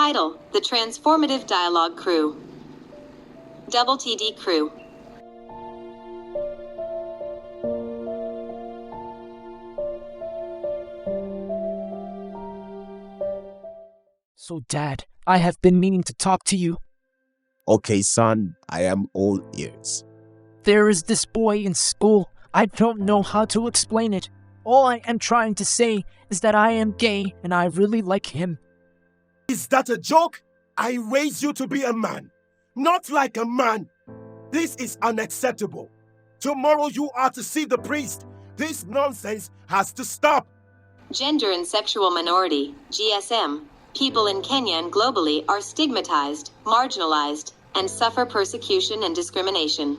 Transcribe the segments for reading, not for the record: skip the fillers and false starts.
Title: The Transformative Dialogue Crew. TD Crew. So, Dad, I have been meaning to talk to you. Okay, son, I am all ears. There is this boy in school. I don't know how to explain it. All I am trying to say is that I am gay and I really like him. Is that a joke? I raised you to be a man, not like a man. This is unacceptable. Tomorrow you are to see the priest. This nonsense has to stop. Gender and sexual minority, GSM, people in Kenya and globally are stigmatized, marginalized, and suffer persecution and discrimination.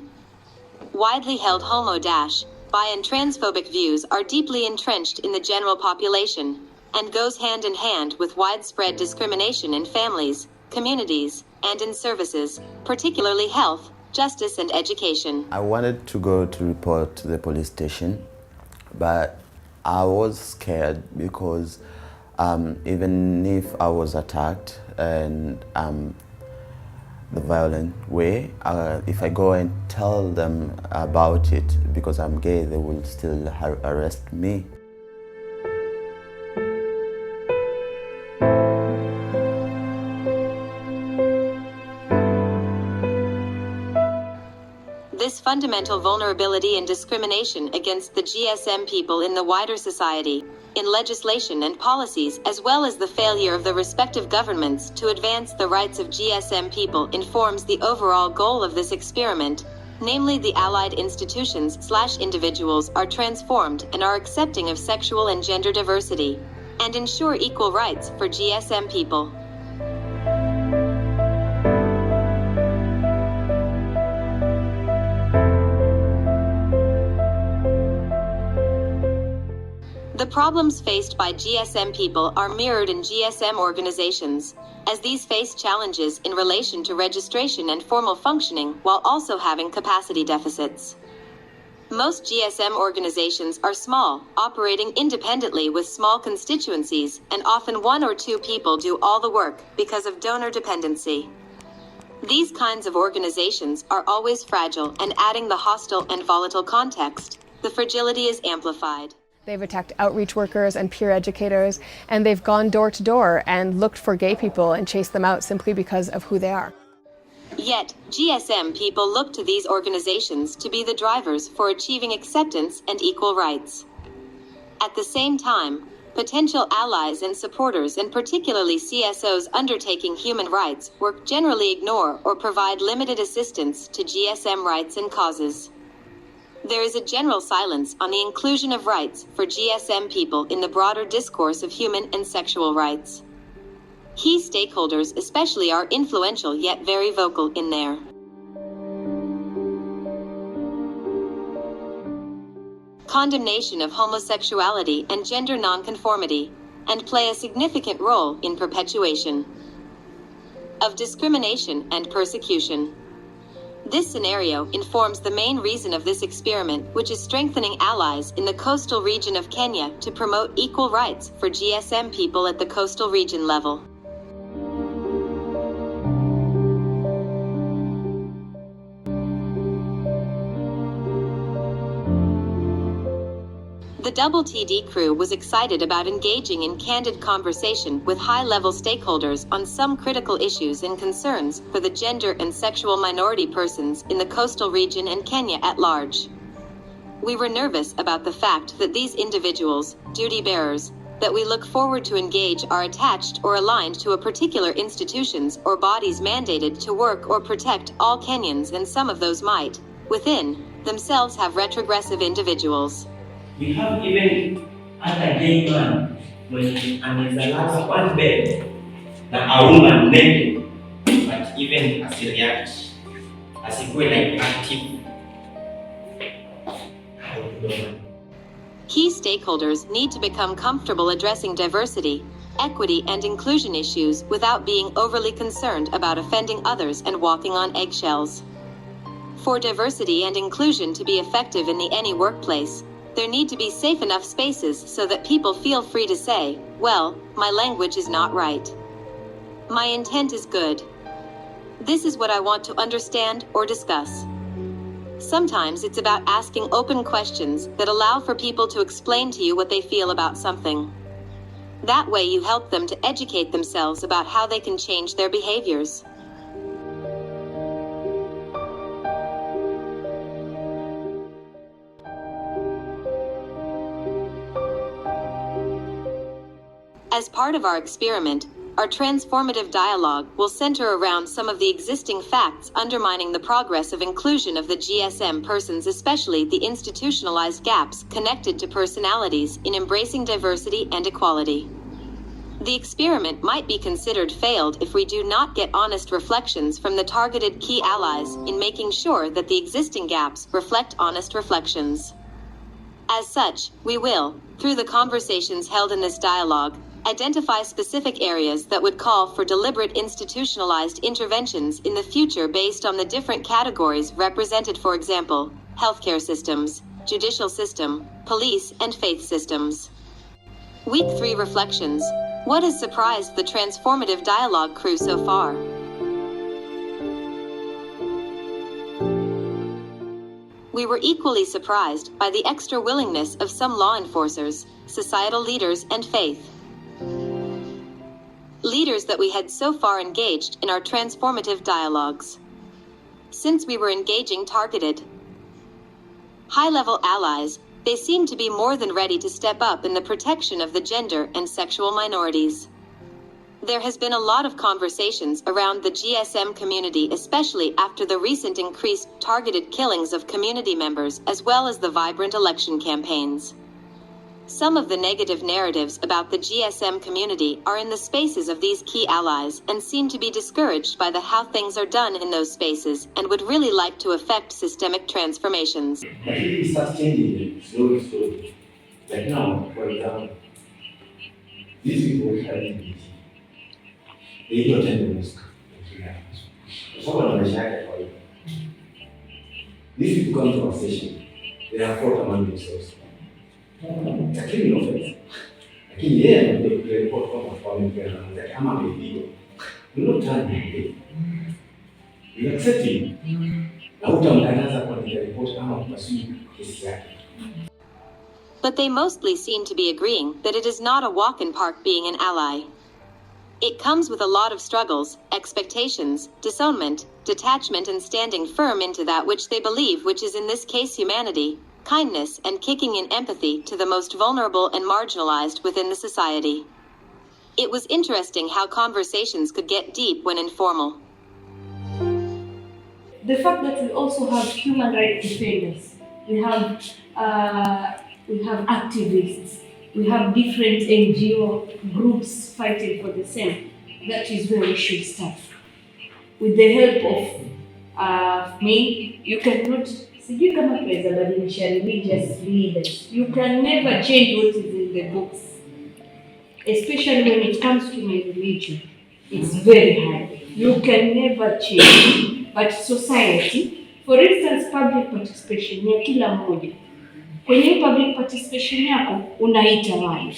Widely held bi and transphobic views are deeply entrenched in the general population and goes hand in hand with widespread discrimination in families, communities, and in services, particularly health, justice, and education. I wanted to go to report to the police station, but I was scared because even if I was attacked and the violent way, if I go and tell them about it because I'm gay, they will still arrest me. This fundamental vulnerability and discrimination against the GSM people in the wider society, in legislation and policies, as well as the failure of the respective governments to advance the rights of GSM people, informs the overall goal of this experiment, namely the allied institutions/individuals are transformed and are accepting of sexual and gender diversity, and ensure equal rights for GSM people. The problems faced by GSM people are mirrored in GSM organizations, as these face challenges in relation to registration and formal functioning while also having capacity deficits. Most GSM organizations are small, operating independently with small constituencies, and often one or two people do all the work because of donor dependency. These kinds of organizations are always fragile, and adding the hostile and volatile context, the fragility is amplified. They've attacked outreach workers and peer educators, and they've gone door to door and looked for gay people and chased them out simply because of who they are. Yet, GSM people look to these organizations to be the drivers for achieving acceptance and equal rights. At the same time, potential allies and supporters, and particularly CSOs undertaking human rights work, generally ignore or provide limited assistance to GSM rights and causes. There is a general silence on the inclusion of rights for GSM people in the broader discourse of human and sexual rights. Key stakeholders especially are influential yet very vocal in their condemnation of homosexuality and gender nonconformity, and play a significant role in perpetuation of discrimination and persecution. This scenario informs the main reason of this experiment, which is strengthening allies in the coastal region of Kenya to promote equal rights for GSM people at the coastal region level. The TD crew was excited about engaging in candid conversation with high-level stakeholders on some critical issues and concerns for the gender and sexual minority persons in the coastal region and Kenya at large. We were nervous about the fact that these individuals, duty bearers, that we look forward to engage are attached or aligned to a particular institutions or bodies mandated to work or protect all Kenyans, and some of those might, within themselves, have retrogressive individuals. We have even other gay man when and is allowed one bed that a woman naked, but even as he reacts, as he go like active. Key stakeholders need to become comfortable addressing diversity, equity, and inclusion issues without being overly concerned about offending others and walking on eggshells. For diversity and inclusion to be effective in any workplace, there need to be safe enough spaces so that people feel free to say, well, my language is not right. My intent is good. This is what I want to understand or discuss. Sometimes it's about asking open questions that allow for people to explain to you what they feel about something. That way you help them to educate themselves about how they can change their behaviors. As part of our experiment, our transformative dialogue will center around some of the existing facts undermining the progress of inclusion of the GSM persons, especially the institutionalized gaps connected to personalities in embracing diversity and equality. The experiment might be considered failed if we do not get honest reflections from the targeted key allies in making sure that the existing gaps reflect honest reflections. As such, we will, through the conversations held in this dialogue, identify specific areas that would call for deliberate institutionalized interventions in the future based on the different categories represented, for example, healthcare systems, judicial system, police, and faith systems. Week 3 Reflections. What has surprised the transformative dialogue crew so far? We were equally surprised by the extra willingness of some law enforcers, societal leaders, and faith leaders that we had so far engaged in our transformative dialogues. Since we were engaging targeted, high-level allies, they seem to be more than ready to step up in the protection of the gender and sexual minorities. There has been a lot of conversations around the GSM community, especially after the recent increased targeted killings of community members as well as the vibrant election campaigns. Some of the negative narratives about the GSM community are in the spaces of these key allies and seem to be discouraged by the how things are done in those spaces and would really like to affect systemic transformations. But if we start changing it slowly, like now, for example, these people have LGBT. They don't attend the mosque. Someone on the share for you. These people come to our session, they are fought among themselves. It's a criminal offense. Lakini yeye anakuja report kwa mfano kama amepigwa. You don't turn him. You accept him. Na utamkataza kwa report kama kupasui kesi yake. But they mostly seem to be agreeing that it is not a walk in park being an ally. It comes with a lot of struggles, expectations, disownment, detachment, and standing firm into that which they believe, which is in this case humanity, kindness, and kicking in empathy to the most vulnerable and marginalized within the society. It was interesting how conversations could get deep when informal. The fact that we also have human rights defenders, we have activists, we have different NGO groups fighting for the same. That is where we should start. With the help of me, you cannot. You cannot religious leaders. You can never change what is in the books. Especially when it comes to my religion. It's very hard. You can never change. But society, for instance, public participation ya kila mmoja. Kwenye public participation yako unaita wale.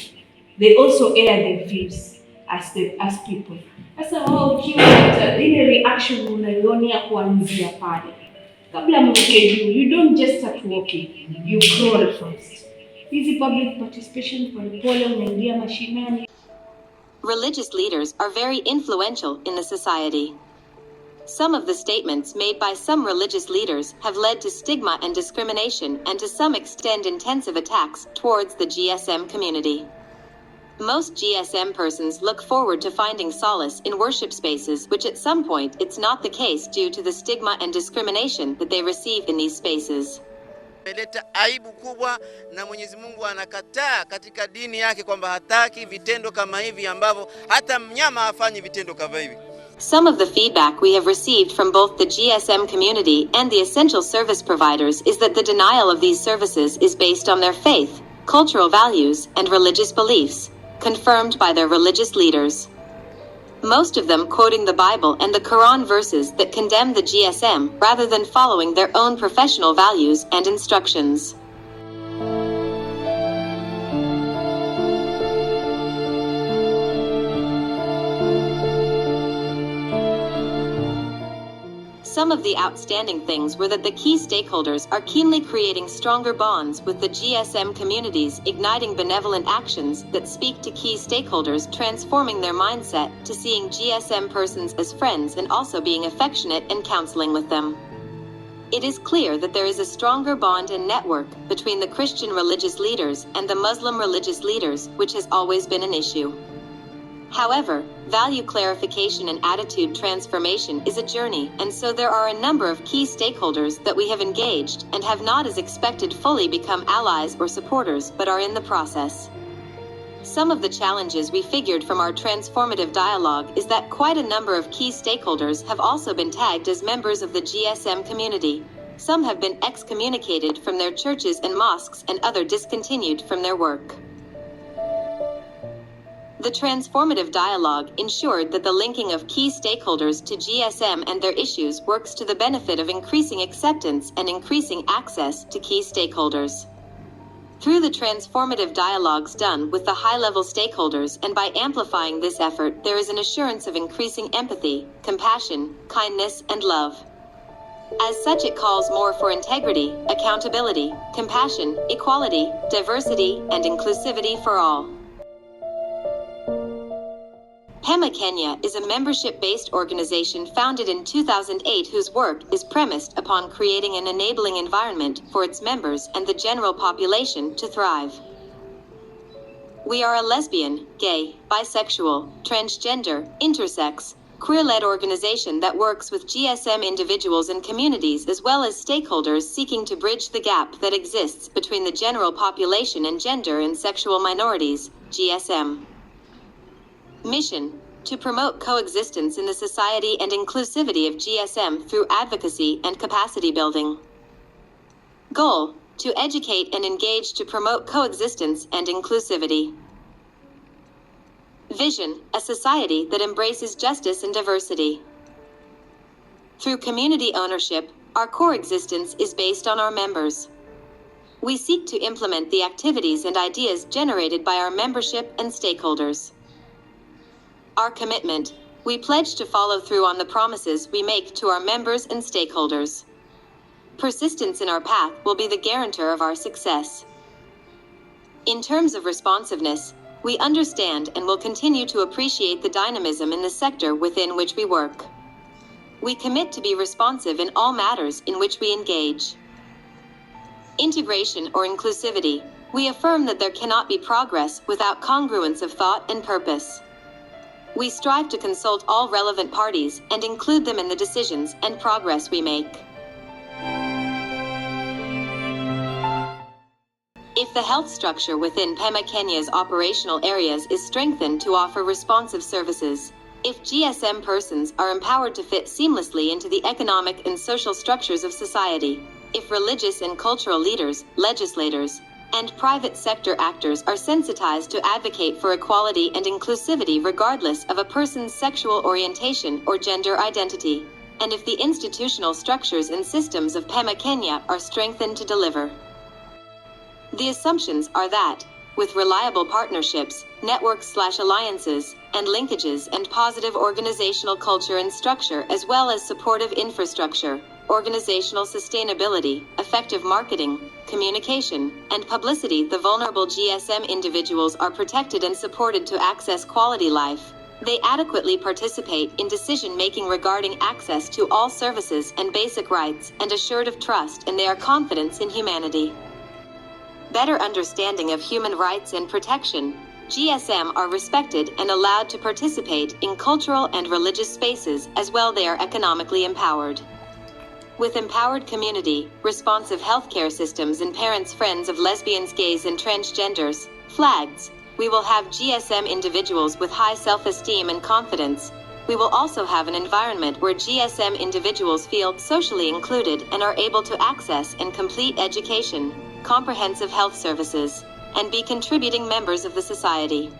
They also air their views as people. Sasa wao ukiwa ile reaction unaiona kuanzia pale. You don't just start walking, you crawl first. Easy public participation for the Religious leaders are very influential in the society. Some of the statements made by some religious leaders have led to stigma and discrimination and to some extent intensive attacks towards the GSM community. Most GSM persons look forward to finding solace in worship spaces, which at some point it's not the case due to the stigma and discrimination that they receive in these spaces. Imeleta aibu kubwa na Mwenyezi Mungu anakataa katika dini yake kwamba hataki vitendo kama hivi ambavyo hata mnyama hafanyi vitendo kama hivi. Some of the feedback we have received from both the GSM community and the essential service providers is that the denial of these services is based on their faith, cultural values, and religious beliefs, confirmed by their religious leaders. Most of them quoting the Bible and the Quran verses that condemn the GSM rather than following their own professional values and instructions. Some of the outstanding things were that the key stakeholders are keenly creating stronger bonds with the GSM communities, igniting benevolent actions that speak to key stakeholders, transforming their mindset to seeing GSM persons as friends and also being affectionate and counseling with them. It is clear that there is a stronger bond and network between the Christian religious leaders and the Muslim religious leaders, which has always been an issue. However, value clarification and attitude transformation is a journey, and so there are a number of key stakeholders that we have engaged and have not as expected fully become allies or supporters, but are in the process. Some of the challenges we figured from our transformative dialogue is that quite a number of key stakeholders have also been tagged as members of the GSM community. Some have been excommunicated from their churches and mosques, and others discontinued from their work. The transformative dialogue ensured that the linking of key stakeholders to GSM and their issues works to the benefit of increasing acceptance and increasing access to key stakeholders. Through the transformative dialogues done with the high-level stakeholders and by amplifying this effort, there is an assurance of increasing empathy, compassion, kindness, and love. As such, it calls more for integrity, accountability, compassion, equality, diversity, and inclusivity for all. PEMA Kenya is a membership-based organization founded in 2008 whose work is premised upon creating an enabling environment for its members and the general population to thrive. We are a lesbian, gay, bisexual, transgender, intersex, queer-led organization that works with GSM individuals and communities as well as stakeholders seeking to bridge the gap that exists between the general population and gender and sexual minorities, GSM. Mission: to promote coexistence in the society and inclusivity of GSM through advocacy and capacity building. Goal: to educate and engage to promote coexistence and inclusivity. Vision: a society that embraces justice and diversity. Through community ownership, our core existence is based on our members. We seek to implement the activities and ideas generated by our membership and stakeholders. Our commitment: we pledge to follow through on the promises we make to our members and stakeholders. Persistence in our path will be the guarantor of our success. In terms of responsiveness, we understand and will continue to appreciate the dynamism in the sector within which we work. We commit to be responsive in all matters in which we engage. Integration or inclusivity: we affirm that there cannot be progress without congruence of thought and purpose. We strive to consult all relevant parties and include them in the decisions and progress we make. If the health structure within PEMA Kenya's operational areas is strengthened to offer responsive services, if GSM persons are empowered to fit seamlessly into the economic and social structures of society, if religious and cultural leaders, legislators, and private sector actors are sensitized to advocate for equality and inclusivity regardless of a person's sexual orientation or gender identity, and if the institutional structures and systems of PEMA Kenya are strengthened to deliver. The assumptions are that, with reliable partnerships, networks/alliances, and linkages and positive organizational culture and structure as well as supportive infrastructure, organizational sustainability, effective marketing, communication, and publicity, the vulnerable GSM individuals are protected and supported to access quality life. They adequately participate in decision-making regarding access to all services and basic rights and assured of trust, and they are confident in humanity. Better understanding of human rights and protection. GSM are respected and allowed to participate in cultural and religious spaces as well. They are economically empowered. With empowered community, responsive healthcare systems, and parents friends of lesbians, gays, and transgenders, flags, we will have GSM individuals with high self-esteem and confidence. We will also have an environment where GSM individuals feel socially included and are able to access and complete education, comprehensive health services, and be contributing members of the society.